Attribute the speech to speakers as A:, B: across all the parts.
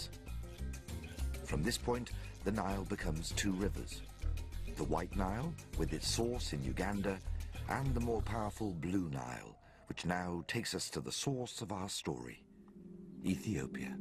A: rivers. From this point, the Nile becomes two rivers. The White Nile, with its source in Uganda, and the more powerful Blue Nile, which now takes us to the source of our story, Ethiopia.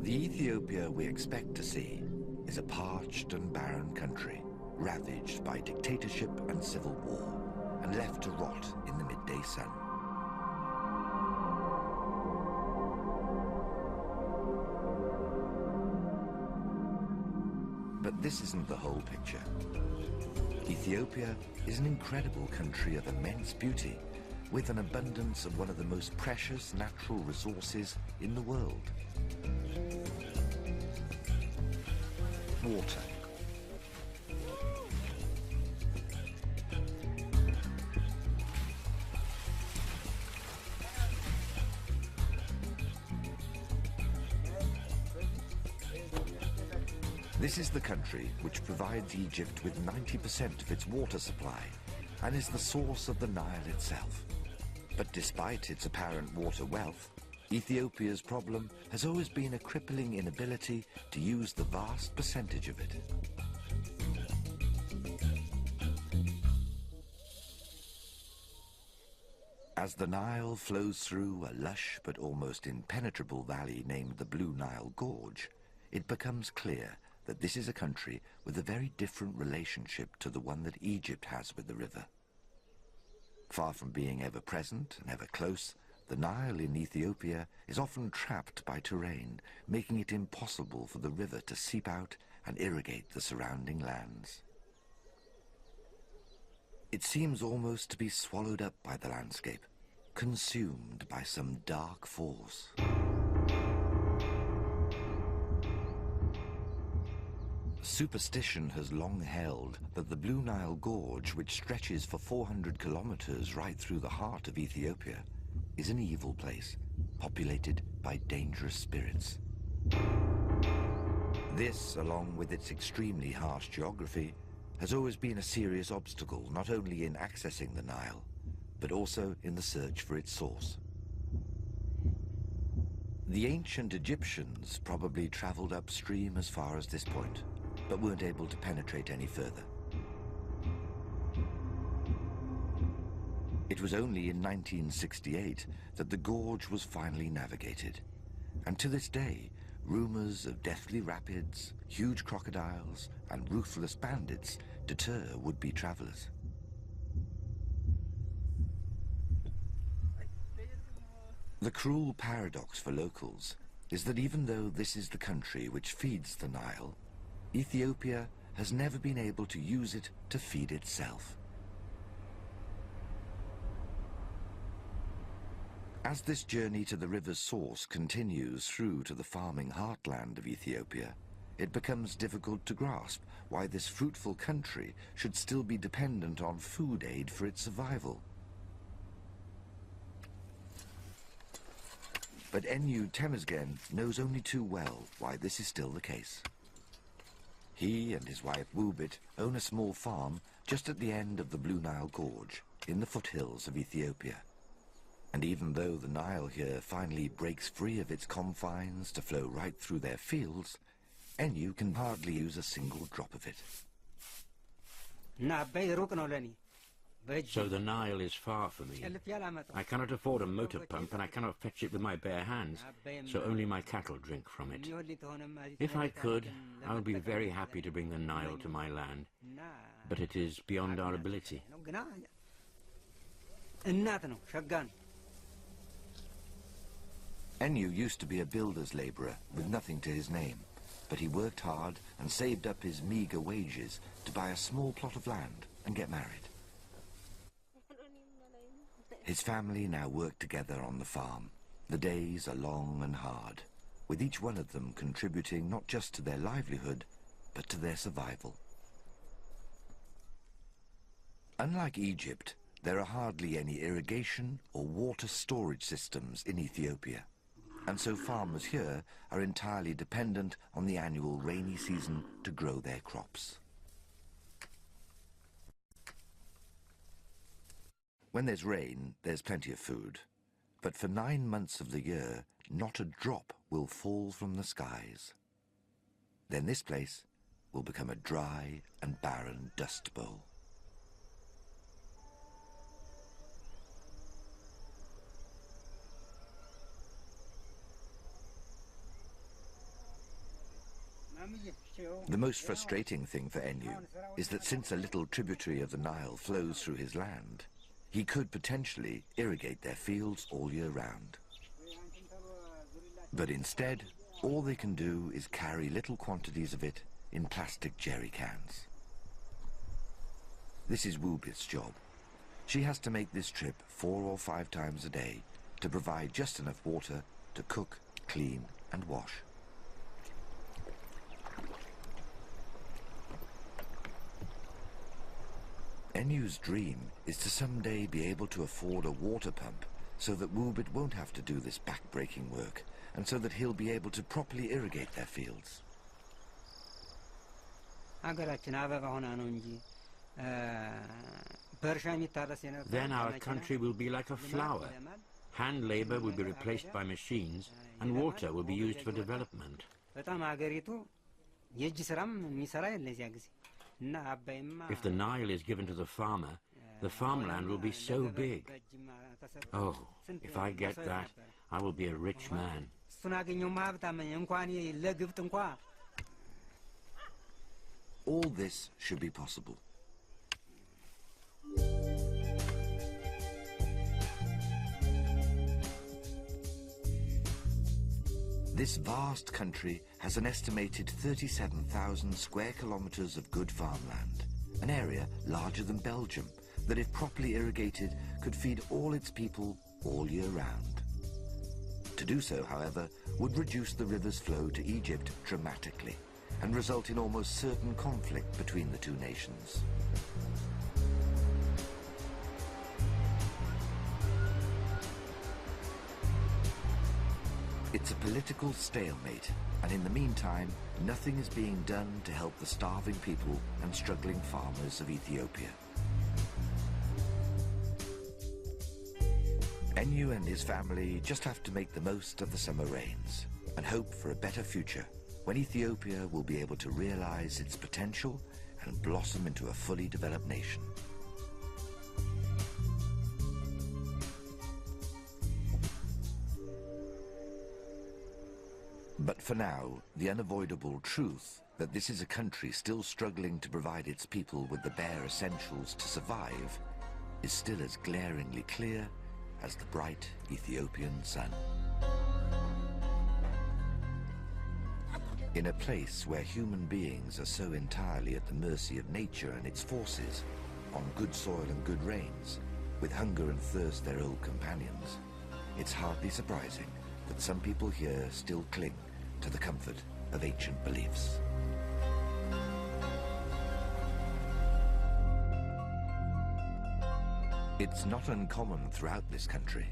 A: The Ethiopia we expect to see is a parched and barren country, ravaged by dictatorship and civil war, and left to rot in the midday sun. But this isn't the whole picture. Ethiopia is an incredible country of immense beauty, with an abundance of one of the most precious natural resources in the world. Water. This is the country which provides Egypt with 90% of its water supply and is the source of the Nile itself. But despite its apparent water wealth, Ethiopia's problem has always been a crippling inability to use the vast percentage of it. As the Nile flows through a lush but almost impenetrable valley named the Blue Nile Gorge, it becomes clear that this is a country with a very different relationship to the one that Egypt has with the river. Far from being ever present and ever close, the Nile in Ethiopia is often trapped by terrain, making it impossible for the river to seep out and irrigate the surrounding lands. It seems almost to be swallowed up by the landscape, consumed by some dark force. Superstition has long held that the Blue Nile Gorge, which stretches for 400 kilometers right through the heart of Ethiopia, is an evil place, populated by dangerous spirits. This, along with its extremely harsh geography, has always been a serious obstacle not only in accessing the Nile, but also in the search for its source. The ancient Egyptians probably traveled upstream as far as this point, but weren't able to penetrate any further. It was only in 1968 that the gorge was finally navigated, and to this day, rumors of deathly rapids, huge crocodiles, and ruthless bandits deter would-be travelers. The cruel paradox for locals is that even though this is the country which feeds the Nile, Ethiopia has never been able to use it to feed itself. As this journey to the river's source continues through to the farming heartland of Ethiopia, it becomes difficult to grasp why this fruitful country should still be dependent on food aid for its survival. But Enyu Temesgen knows only too well why this is still the case. He and his wife Wubit own a small farm just at the end of the Blue Nile Gorge, in the foothills of Ethiopia. And even though the Nile here finally breaks free of its confines to flow right through their fields, Enyu can hardly use a single drop of it.
B: So the Nile is far from me. I cannot afford a motor pump and I cannot fetch it with my bare hands, so only my cattle drink from it. If I could, I would be very happy to bring the Nile to my land, but it is beyond our ability.
A: Enyu used to be a builder's labourer with nothing to his name, but he worked hard and saved up his meagre wages to buy a small plot of land and get married. His family now work together on the farm. The days are long and hard, with each one of them contributing not just to their livelihood, but to their survival. Unlike Egypt, there are hardly any irrigation or water storage systems in Ethiopia, and so farmers here are entirely dependent on the annual rainy season to grow their crops. When there's rain, there's plenty of food, but for 9 months of the year, not a drop will fall from the skies. Then this place will become a dry and barren dust bowl. The most frustrating thing for Enyu is that since a little tributary of the Nile flows through his land, he could potentially irrigate their fields all year round. But instead, all they can do is carry little quantities of it in plastic jerry cans. This is Wubit's job. She has to make this trip 4 or 5 times a day to provide just enough water to cook, clean, and wash. Enyu's dream is to someday be able to afford a water pump so that Wubit won't have to do this back-breaking work, and so that he'll be able to properly irrigate their fields.
B: Then our country will be like a flower. Hand labor will be replaced by machines, and water will be used for development. If the Nile is given to the farmer, the farmland will be so big. Oh, if I get that, I will be a rich man.
A: All this should be possible. This vast country has an estimated 37,000 square kilometers of good farmland, an area larger than Belgium that, if properly irrigated, could feed all its people all year round. To do so, however, would reduce the river's flow to Egypt dramatically and result in almost certain conflict between the two nations. It's a political stalemate, and in the meantime, nothing is being done to help the starving people and struggling farmers of Ethiopia. Enyu and his family just have to make the most of the summer rains and hope for a better future when Ethiopia will be able to realize its potential and blossom into a fully developed nation. But for now, the unavoidable truth that this is a country still struggling to provide its people with the bare essentials to survive is still as glaringly clear as the bright Ethiopian sun. In a place where human beings are so entirely at the mercy of nature and its forces, on good soil and good rains, with hunger and thirst their old companions, it's hardly surprising that some people here still cling to the comfort of ancient beliefs. It's not uncommon throughout this country,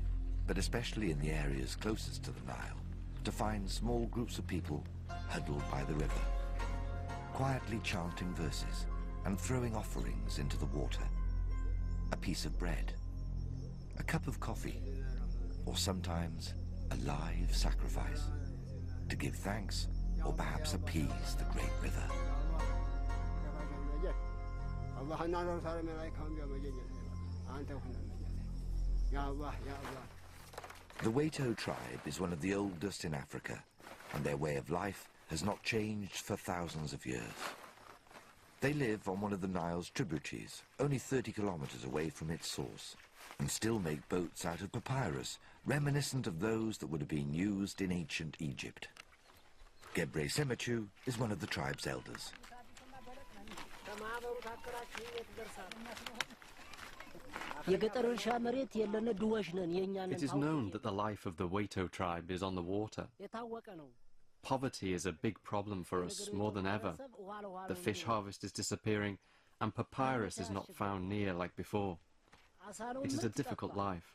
A: but especially in the areas closest to the Nile, to find small groups of people huddled by the river, quietly chanting verses and throwing offerings into the water. A piece of bread, a cup of coffee, or sometimes a live sacrifice to give thanks or perhaps appease the great river. The Waito tribe is one of the oldest in Africa, and their way of life has not changed for thousands of years. They live on one of the Nile's tributaries, only 30 kilometers away from its source, and still make boats out of papyrus, reminiscent of those that would have been used in ancient Egypt. Gebre Semechu is one of the tribe's elders.
C: It is known that the life of the Waito tribe is on the water. Poverty is a big problem for us, more than ever. The fish harvest is disappearing, and papyrus is not found near like before. It is a difficult life.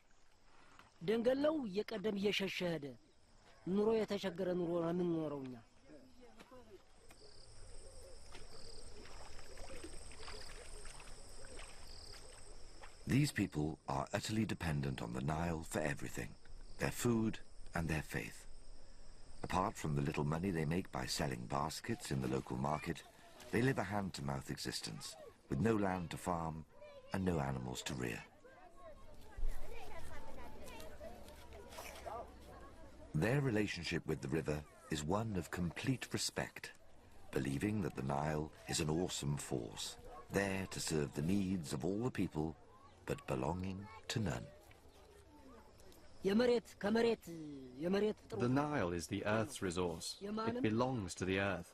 A: These people are utterly dependent on the Nile for everything, their food and their faith. Apart from the little money they make by selling baskets in the local market, they live a hand-to-mouth existence, with no land to farm and no animals to rear. Their relationship with the river is one of complete respect, believing that the Nile is an awesome force, there to serve the needs of all the people, but belonging to none.
C: The Nile is the Earth's resource. It belongs to the Earth.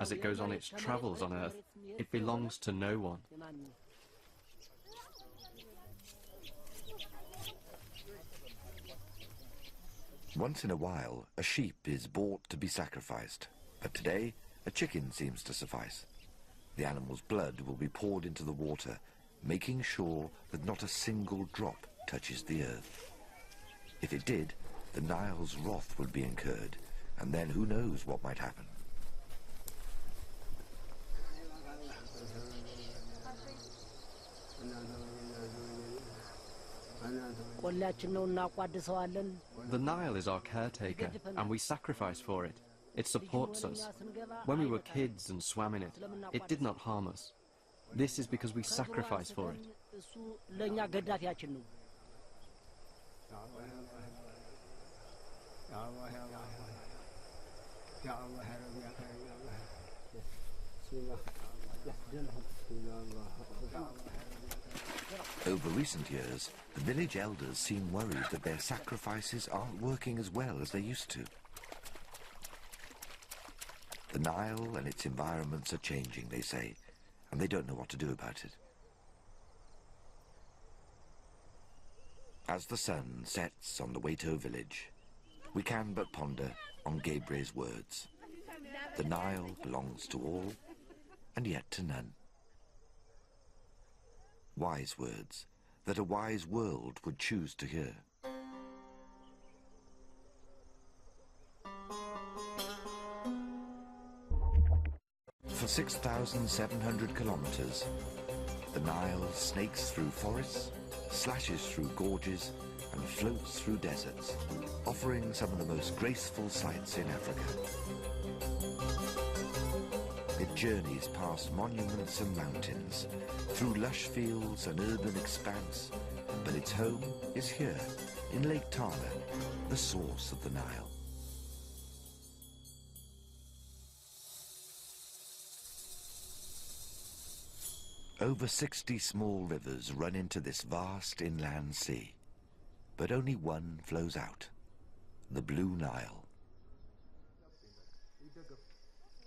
C: As it goes on its travels on Earth, it belongs to no one.
A: Once in a while, a sheep is bought to be sacrificed, but today, a chicken seems to suffice. The animal's blood will be poured into the water, making sure that not a single drop touches the earth. If it did, the Nile's wrath would be incurred, and then who knows what might happen.
C: The Nile is our caretaker, and we sacrifice for it. It supports us. When we were kids and swam in it, it did not harm us. This is because we sacrifice for it.
A: Over recent years, the village elders seem worried that their sacrifices aren't working as well as they used to. The Nile and its environments are changing, they say, and they don't know what to do about it. As the sun sets on the Waito village, we can but ponder on Gebre's words. The Nile belongs to all, and yet to none. Wise words that a wise world would choose to hear. For 6,700 kilometers, the Nile snakes through forests, slashes through gorges, and floats through deserts, offering some of the most graceful sights in Africa. It journeys past monuments and mountains, through lush fields and urban expanse, but its home is here, in Lake Tana, the source of the Nile. Over 60 small rivers run into this vast inland sea, but only one flows out, the Blue Nile.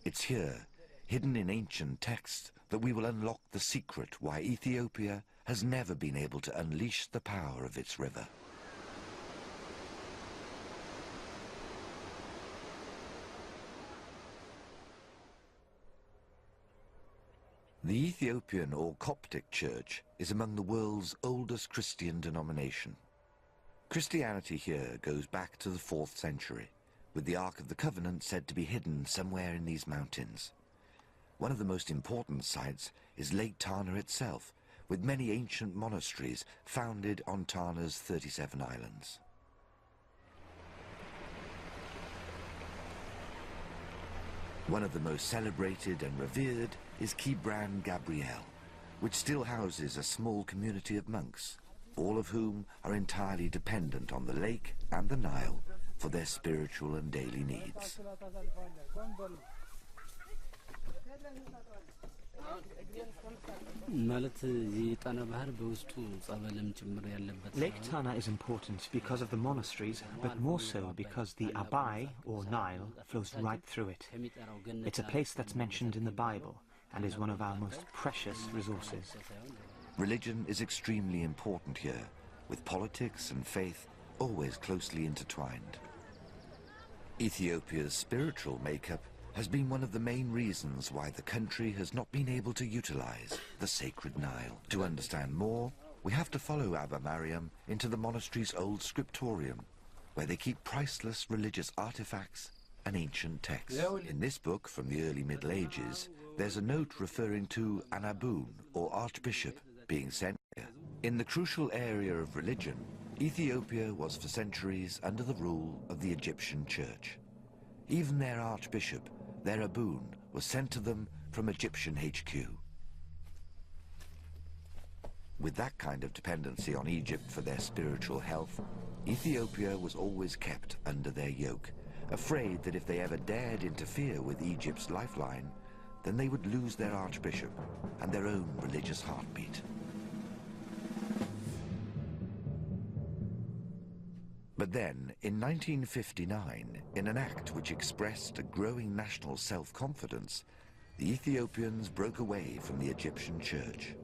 A: It's here, hidden in ancient texts, that we will unlock the secret why Ethiopia has never been able to unleash the power of its river. The Ethiopian or Coptic Church is among the world's oldest Christian denomination. Christianity here goes back to the 4th century, with the Ark of the Covenant said to be hidden somewhere in these mountains. One of the most important sites is Lake Tana itself, with many ancient monasteries founded on Tana's 37 islands. One of the most celebrated and revered is Kibran Gabriel, which still houses a small community of monks, all of whom are entirely dependent on the lake and the Nile for their spiritual and daily needs.
D: Lake Tana is important because of the monasteries, but more so because the Abai, or Nile, flows right through it. It's a place that's mentioned in the Bible and is one of our most precious resources.
A: Religion is extremely important here, with politics and faith always closely intertwined. Ethiopia's spiritual makeup has been one of the main reasons why the country has not been able to utilize the sacred Nile. To understand more, we have to follow Abba Mariam into the monastery's old scriptorium, where they keep priceless religious artifacts and ancient texts. In this book from the early Middle Ages, there's a note referring to an aboon, or archbishop, being sent here. In the crucial area of religion, Ethiopia was for centuries under the rule of the Egyptian Church. Even their archbishop, their aboon, was sent to them from Egyptian HQ. With that kind of dependency on Egypt for their spiritual health, Ethiopia was always kept under their yoke, afraid that if they ever dared interfere with Egypt's lifeline, then they would lose their archbishop and their own religious heartbeat. But then, in 1959, in an act which expressed a growing national self-confidence, the Ethiopians broke away from the Egyptian Church.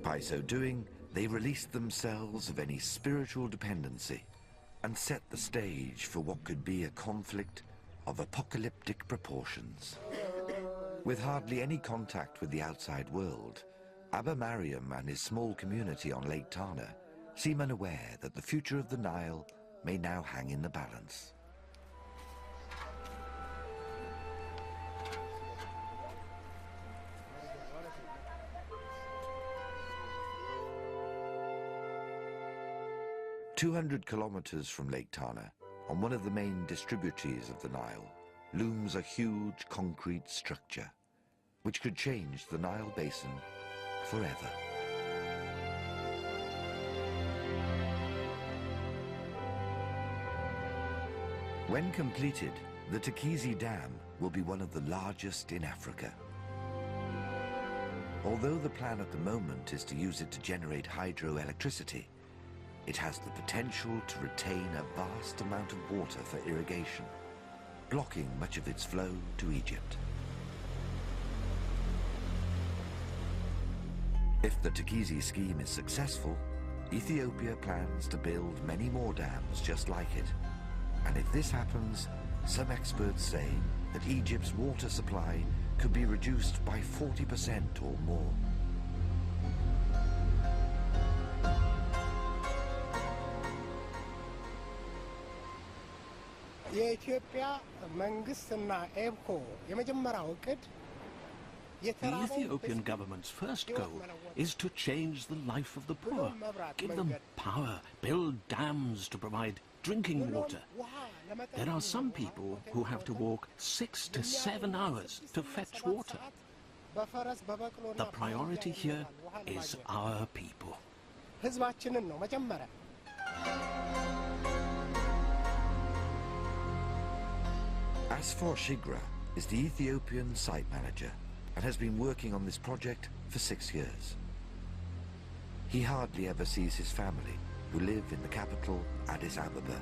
A: By so doing, they released themselves of any spiritual dependency and set the stage for what could be a conflict of apocalyptic proportions. With hardly any contact with the outside world, Abba Mariam and his small community on Lake Tana seem unaware that the future of the Nile may now hang in the balance. "200 kilometers from Lake Tana, on one of the main distributaries of the Nile, looms a huge concrete structure, which could change the Nile basin forever. When completed, the Tekizi Dam will be one of the largest in Africa. Although the plan at the moment is to use it to generate hydroelectricity, it has the potential to retain a vast amount of water for irrigation, blocking much of its flow to Egypt. If the Tekizi scheme is successful, Ethiopia plans to build many more dams just like it. And if this happens, some experts say that Egypt's water supply could be reduced by 40% or more.
E: The Ethiopian government's first goal is to change the life of the poor, give them power, build dams to provide drinking water. There are some people who have to walk 6 to 7 hours to fetch water. The priority here is our people.
A: Asfor Shigra is the Ethiopian site manager and has been working on this project for 6 years. He hardly ever sees his family, who live in the capital, Addis Ababa.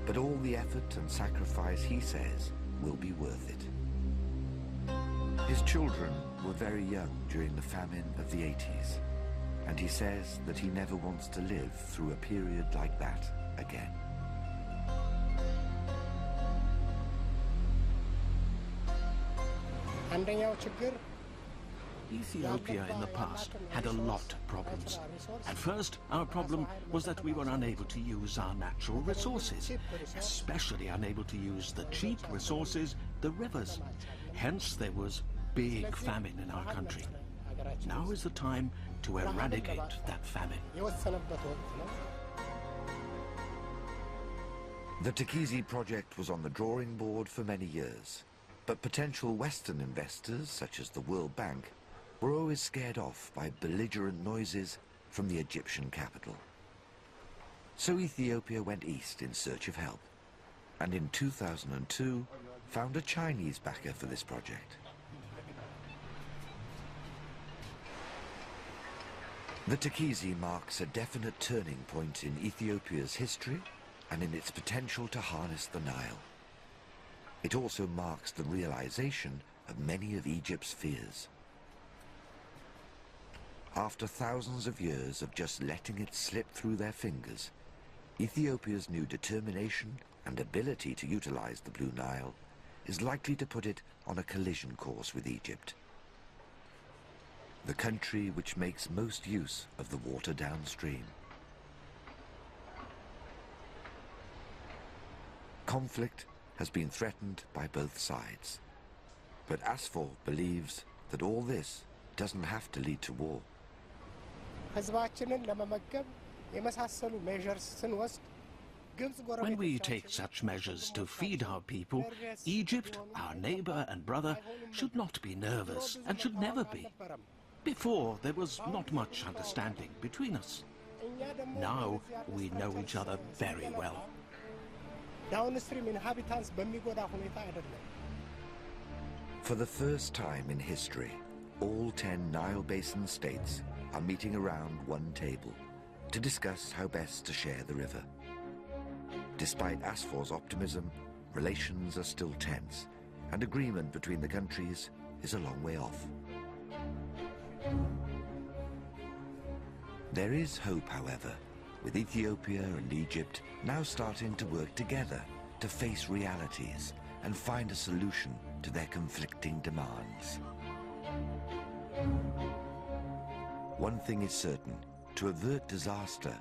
A: But all the effort and sacrifice, he says, will be worth it. His children were very young during the famine of the 80s, and he says that he never wants to live through a period like that again.
E: Ethiopia in the past had a lot of problems. At first, our problem was that we were unable to use our natural resources, especially unable to use the cheap resources, the rivers. Hence, there was big famine in our country. Now is the time to eradicate that famine.
A: The Tekizi project was on the drawing board for many years, but potential Western investors, such as the World Bank, were always scared off by belligerent noises from the Egyptian capital. So Ethiopia went east in search of help, and in 2002 found a Chinese backer for this project. The Tekizi marks a definite turning point in Ethiopia's history and in its potential to harness the Nile. It also marks the realization of many of Egypt's fears. After thousands of years of just letting it slip through their fingers, Ethiopia's new determination and ability to utilize the Blue Nile is likely to put it on a collision course with Egypt. the country which makes most use of the water downstream. Conflict has been threatened by both sides, but Asfor believes that all this doesn't have to lead to war.
E: When we take such measures to feed our people, Egypt, our neighbor and brother, should not be nervous and should never be. Before, there was not much understanding between us. Now, we know each other very well.
A: For the first time in history, all 10 Nile Basin states are meeting around one table to discuss how best to share the river. Despite Asfor's optimism, relations are still tense, and agreement between the countries is a long way off. There is hope, however, with Ethiopia and Egypt now starting to work together to face realities and find a solution to their conflicting demands. One thing is certain: to avert disaster,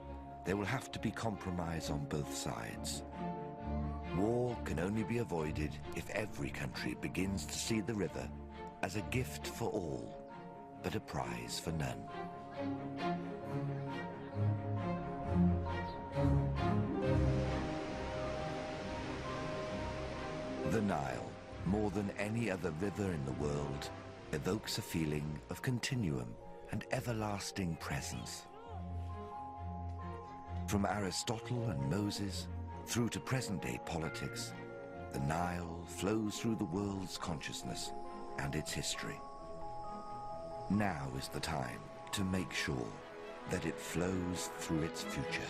A: there will have to be compromise on both sides. War can only be avoided if every country begins to see the river as a gift for all, but a prize for none. The Nile, more than any other river in the world, evokes a feeling of continuum and everlasting presence. From Aristotle and Moses through to present-day politics, the Nile flows through the world's consciousness and its history. Now is the time to make sure that it flows through its future.